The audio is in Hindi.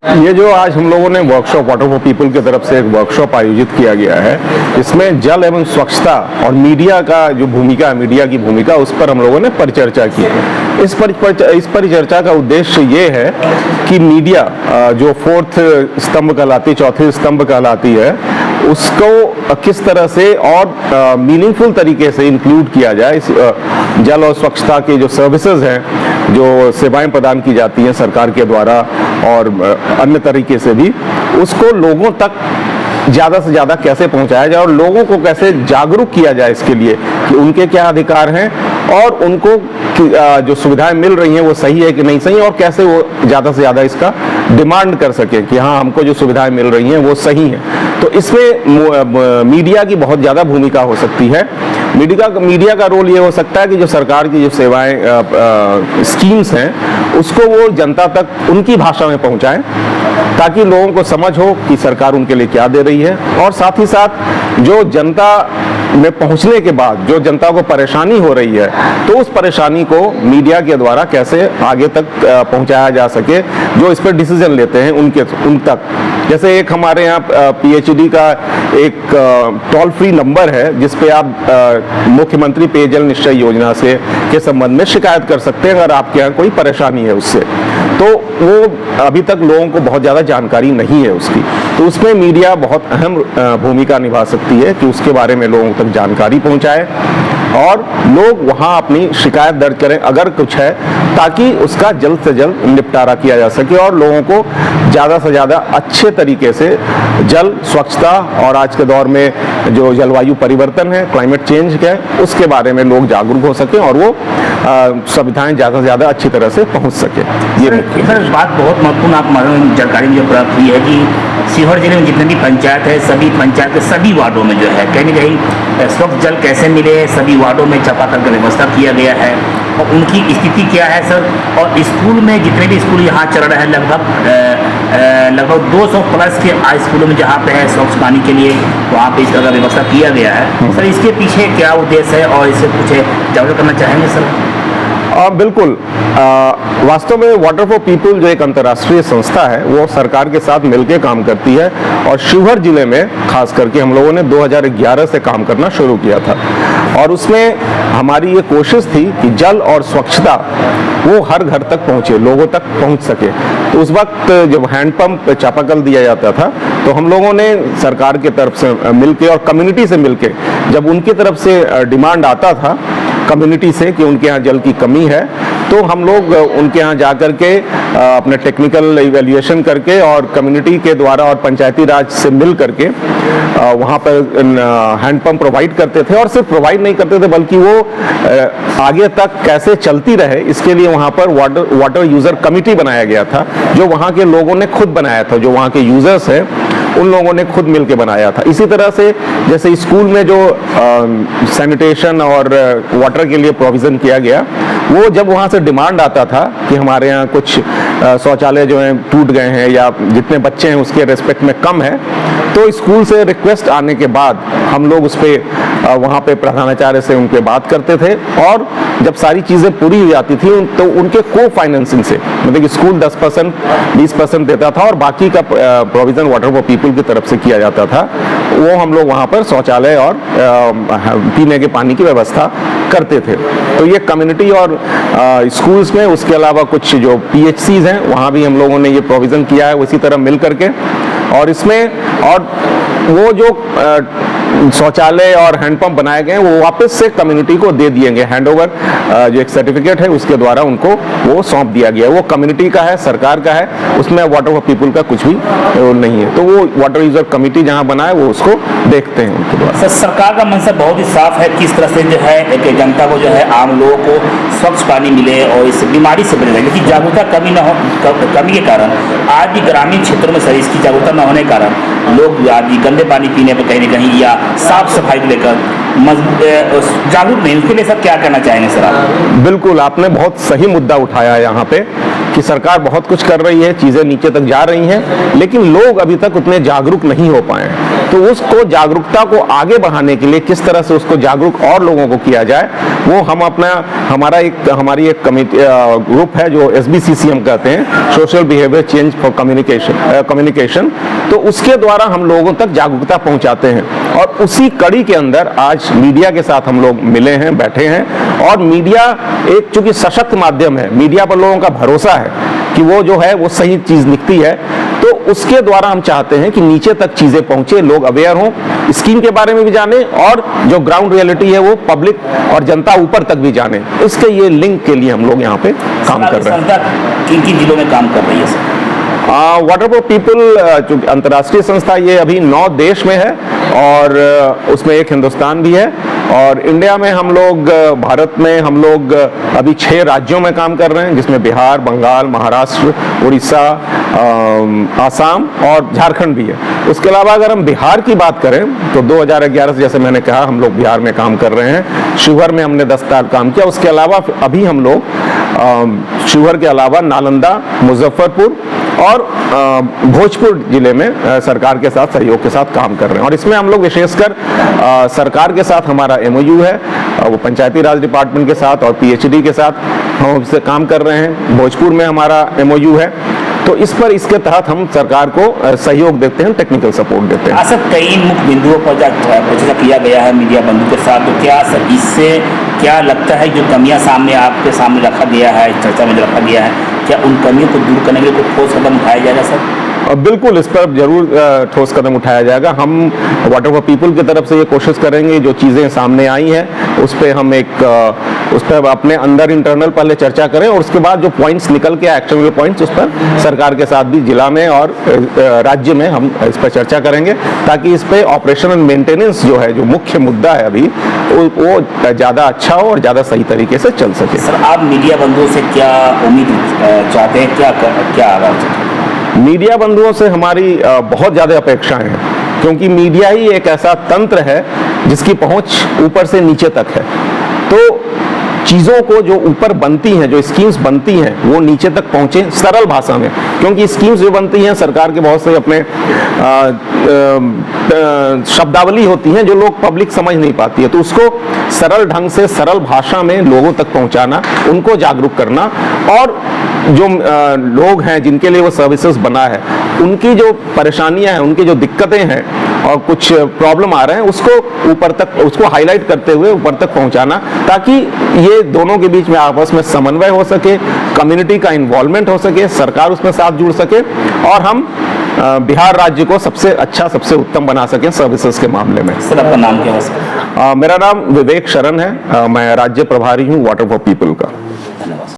ये जो आज हम लोगों ने वर्कशॉप वाटर फॉर पीपल की तरफ से एक वर्कशॉप आयोजित किया गया है, इसमें जल एवं स्वच्छता और मीडिया का जो भूमिका, मीडिया की भूमिका, उस पर हम लोगों ने परिचर्चा की है। इस परिचर्चा का उद्देश्य ये है कि मीडिया जो फोर्थ स्तंभ कहलाती, चौथी स्तंभ कहलाती है, उसको किस तरह से और मीनिंगफुल तरीके से इंक्लूड किया जाए। इस जल और स्वच्छता के जो सर्विसेज हैं, जो सेवाएं प्रदान की जाती हैं सरकार के द्वारा और अन्य तरीके से भी, उसको लोगों तक ज़्यादा से ज़्यादा कैसे पहुंचाया जाए और लोगों को कैसे जागरूक किया जाए इसके लिए कि उनके क्या अधिकार हैं और उनको जो सुविधाएं मिल रही हैं वो सही है कि नहीं सही, और कैसे वो ज़्यादा से ज़्यादा इसका डिमांड कर सके कि हाँ, हमको जो सुविधाएं मिल रही हैं वो सही हैं। तो इसमें मीडिया की बहुत ज़्यादा भूमिका हो सकती है। मीडिया का रोल ये हो सकता है कि जो सरकार की जो सेवाएं स्कीम्स हैं उसको वो जनता तक उनकी भाषा में पहुंचाएं, ताकि लोगों को समझ हो कि सरकार उनके लिए क्या दे रही है। और साथ ही साथ जो जनता में पहुंचने के बाद जो जनता को परेशानी हो रही है, तो उस परेशानी को मीडिया के द्वारा कैसे आगे तक पहुंचाया जा सके, जो इस पर डिसीजन लेते हैं उन तक। जैसे एक हमारे यहाँ PHED का एक टोल फ्री नंबर है जिस पे आप मुख्यमंत्री पेयजल निश्चय योजना से के संबंध में शिकायत कर सकते हैं अगर आपके यहाँ कोई परेशानी है उससे। तो वो अभी तक लोगों को बहुत ज़्यादा जानकारी नहीं है उसकी, तो उसमें मीडिया बहुत अहम भूमिका निभा सकती है कि उसके बारे में लोगों तक जानकारी पहुंचाए और लोग वहां अपनी शिकायत दर्ज करें अगर कुछ है, ताकि उसका जल्द से जल्द निपटारा किया जा सके और लोगों को ज़्यादा से ज़्यादा अच्छे तरीके से जल स्वच्छता और आज के दौर में जो जलवायु परिवर्तन है, क्लाइमेट चेंज है, उसके बारे में लोग जागरूक हो सकें और वो सुविधाएं ज़्यादा से ज़्यादा अच्छी तरह से पहुंच सके। ये सर बात बहुत महत्वपूर्ण आप जानकारी मुझे प्राप्त हुई है कि सीहोर जिले में जितने भी पंचायत है, सभी पंचायत के सभी वार्डों में जो है कहीं न कहीं स्वच्छ जल कैसे मिले, सभी वार्डों में चापाकल का व्यवस्था किया गया है और उनकी स्थिति क्या है सर। और स्कूल में जितने भी स्कूल यहाँ चल रहे हैं, लगभग 200 प्लस के स्कूलों में जहाँ पे है स्वच्छ पानी के लिए, वहाँ पे इस तरह का व्यवस्था किया गया है। सर इसके पीछे क्या उद्देश्य है और इसे कुछ जागरूक करना चाहेंगे सर? बिल्कुल। वास्तव में वाटर फॉर पीपल जो एक अंतर्राष्ट्रीय संस्था है वो सरकार के साथ मिलकर काम करती है और शिवहर जिले में खास करके हम लोगों ने 2011 से काम करना शुरू किया था और उसमें हमारी ये कोशिश थी कि जल और स्वच्छता वो हर घर तक पहुँचे, लोगों तक पहुँच सके। तो उस वक्त जब हैंडपंप चापाकल दिया जाता था तो हम लोगों ने सरकार की तरफ से मिलके और कम्युनिटी से मिलके, जब उनकी तरफ से डिमांड आता था कम्युनिटी से कि उनके यहाँ जल की कमी है, तो हम लोग उनके यहाँ जा कर के अपने टेक्निकल इवैल्यूएशन करके और कम्युनिटी के द्वारा और पंचायती राज से मिल करके वहाँ पर हैंडपंप प्रोवाइड करते थे। और सिर्फ प्रोवाइड नहीं करते थे बल्कि वो आगे तक कैसे चलती रहे इसके लिए वहाँ पर वाटर यूज़र कमिटी बनाया गया था, जो वहाँ के लोगों ने खुद बनाया था, जो वहाँ के यूज़र्स हैं उन लोगों ने खुद मिलके बनाया था। इसी तरह से जैसे स्कूल में जो सैनिटेशन और वाटर के लिए प्रोविज़न किया गया, वो जब वहाँ से डिमांड आता था कि हमारे यहाँ कुछ शौचालय जो हैं टूट गए हैं या जितने बच्चे हैं उसके रेस्पेक्ट में कम है, तो स्कूल से रिक्वेस्ट आने के बाद हम लोग उस पर वहाँ पे प्रधानाचार्य से उनके बात करते थे और जब सारी चीज़ें पूरी हो जाती थी तो उनके को फाइनेंसिंग से, मतलब कि स्कूल 10% 20% देता था और बाकी का प्रोविज़न वाटर फॉर पीपल की तरफ से किया जाता था। वो हम लोग वहाँ पर शौचालय और पीने के पानी की व्यवस्था करते थे। तो ये कम्युनिटी और स्कूल्स में, उसके अलावा कुछ जो PHCs हैं वहाँ भी हम लोगों ने ये प्रोविज़न किया है उसी तरह मिल करके। और इसमें और वो जो शौचालय और हैंडपंप बनाए गए हैं वो वापस से कम्युनिटी को दे दिए गए। हैंडओवर जो एक सर्टिफिकेट है उसके द्वारा उनको वो सौंप दिया गया है। वो कम्युनिटी का है, सरकार का है, उसमें वाटर फॉर पीपल का कुछ भी रोल नहीं है। तो वो वाटर यूजर कमेटी जहाँ बनाए वो उसको देखते हैं उनके द्वारा। सर सरकार का मंशा बहुत ही साफ है, किस तरह से जो है एक जनता को जो है आम लोगों को स्वच्छ पानी मिले और इस बीमारी से बचे, लेकिन जागरूकता कमी के कारण आज भी ग्रामीण क्षेत्रों में सर इसकी जागरूकता न होने के कारण लोग आज गंदे पानी पीने पर कहीं न कहीं या साफ सफाई को लेकर जागरूक नहीं। उसके लिए सर क्या कहना चाहेंगे सर आप? बिल्कुल, आपने बहुत सही मुद्दा उठाया है यहाँ पे कि सरकार बहुत कुछ कर रही है, चीज़ें नीचे तक जा रही हैं, लेकिन लोग अभी तक उतने जागरूक नहीं हो पाए हैं। तो उसको जागरूकता को आगे बढ़ाने के लिए किस तरह से उसको जागरूक और लोगों को किया जाए, वो हम हमारी एक कमेटी ग्रुप है जो SBCCM कहते हैं, social behaviour change for communication, तो उसके द्वारा हम लोगों तक जागरूकता पहुंचाते हैं। और उसी कड़ी के अंदर आज मीडिया के साथ हम लोग मिले हैं, बैठे हैं। और मीडिया एक चूंकि सशक्त माध्यम है, मीडिया पर लोगों का भरोसा है कि वो जो है वो सही चीज लिखती है, तो उसके द्वारा हम चाहते हैं कि नीचे तक चीजें पहुंचे, लोग अवेयर हों, स्कीम के बारे में भी जाने और जो ग्राउंड रियलिटी है वो पब्लिक और जनता ऊपर तक भी जाने। इसके ये लिंक के लिए हम लोग यहाँ पे काम कर रहे हैं। किन किन जिलों में काम कर रही है सर? वाटर फॉर पीपल जो अंतर्राष्ट्रीय संस्था, ये अभी 9 देश में है और उसमें एक हिंदुस्तान भी है। और इंडिया में हम लोग, भारत में हम लोग अभी 6 राज्यों में काम कर रहे हैं, जिसमें बिहार, बंगाल, महाराष्ट्र, उड़ीसा, आसाम और झारखंड भी है। उसके अलावा अगर हम बिहार की बात करें तो 2011 से, जैसे मैंने कहा, हम लोग बिहार में काम कर रहे हैं। शिवहर में हमने 10 साल काम किया। उसके अलावा अभी हम लोग शिवहर के अलावा नालंदा, मुजफ्फरपुर और भोजपुर जिले में सरकार के साथ सहयोग के साथ काम कर रहे हैं। और इसमें हम लोग विशेषकर सरकार के साथ हमारा MOU है, वो पंचायती राज डिपार्टमेंट के साथ और PhD के साथ हम उससे काम कर रहे हैं। भोजपुर में हमारा MOU है, तो इसके तहत हम सरकार को सहयोग देते हैं, टेक्निकल सपोर्ट देते हैं। सर, कई मुख्य बिंदुओं पर चर्चा किया गया है मीडिया बंधु के साथ, तो क्या सर इससे क्या लगता है जो कमियां सामने आपके सामने रखा गया है, चर्चा में जो रखा गया है, क्या उन कमियों को दूर करने के लिए कोई ठोस कदम उठाया जाएगा सर? बिल्कुल, इस पर जरूर ठोस कदम उठाया जाएगा। हम वाटर फॉर पीपल की तरफ से ये कोशिश करेंगे, जो चीज़ें सामने आई हैं उस पर हम उस पर अपने अंदर इंटरनल पहले चर्चा करें और उसके बाद जो पॉइंट्स निकल के एक्शनेबल पॉइंट्स, उस पर सरकार के साथ भी जिला में और राज्य में हम इस पर चर्चा करेंगे, ताकि इस पर ऑपरेशन एंड मेंटेनेंस जो है, जो मुख्य मुद्दा है अभी, वो ज़्यादा अच्छा हो और ज़्यादा सही तरीके से चल सके। सर, आप मीडिया बंधुओं से क्या उम्मीद चाहते हैं, क्या आगाज चाहते हैं? मीडिया बंधुओं से हमारी बहुत ज़्यादा अपेक्षाएं हैं, क्योंकि मीडिया ही एक ऐसा तंत्र है जिसकी पहुंच ऊपर से नीचे तक है। तो चीज़ों को जो ऊपर बनती हैं, जो स्कीम्स बनती हैं, वो नीचे तक पहुंचे सरल भाषा में, क्योंकि स्कीम्स जो बनती हैं सरकार के बहुत से अपने शब्दावली होती हैं जो लोग पब्लिक समझ नहीं पाती है, तो उसको सरल ढंग से सरल भाषा में लोगों तक पहुंचाना, उनको जागरूक करना, और जो लोग हैं जिनके लिए वो सर्विसेज बना है, उनकी जो परेशानियां हैं, उनकी जो दिक्कतें हैं और कुछ प्रॉब्लम आ रहे हैं, उसको ऊपर तक, उसको हाईलाइट करते हुए ऊपर तक पहुंचाना, ताकि ये दोनों के बीच में आपस में समन्वय हो सके, कम्युनिटी का इन्वॉल्वमेंट हो सके, सरकार उसमें साथ जुड़ सके और हम बिहार राज्य को सबसे अच्छा, सबसे उत्तम बना सकें सर्विसेज के मामले में। सर, आपका नाम क्या है सर? मेरा नाम विवेक शरण है, मैं राज्य प्रभारी हूँ वाटर फॉर पीपल का।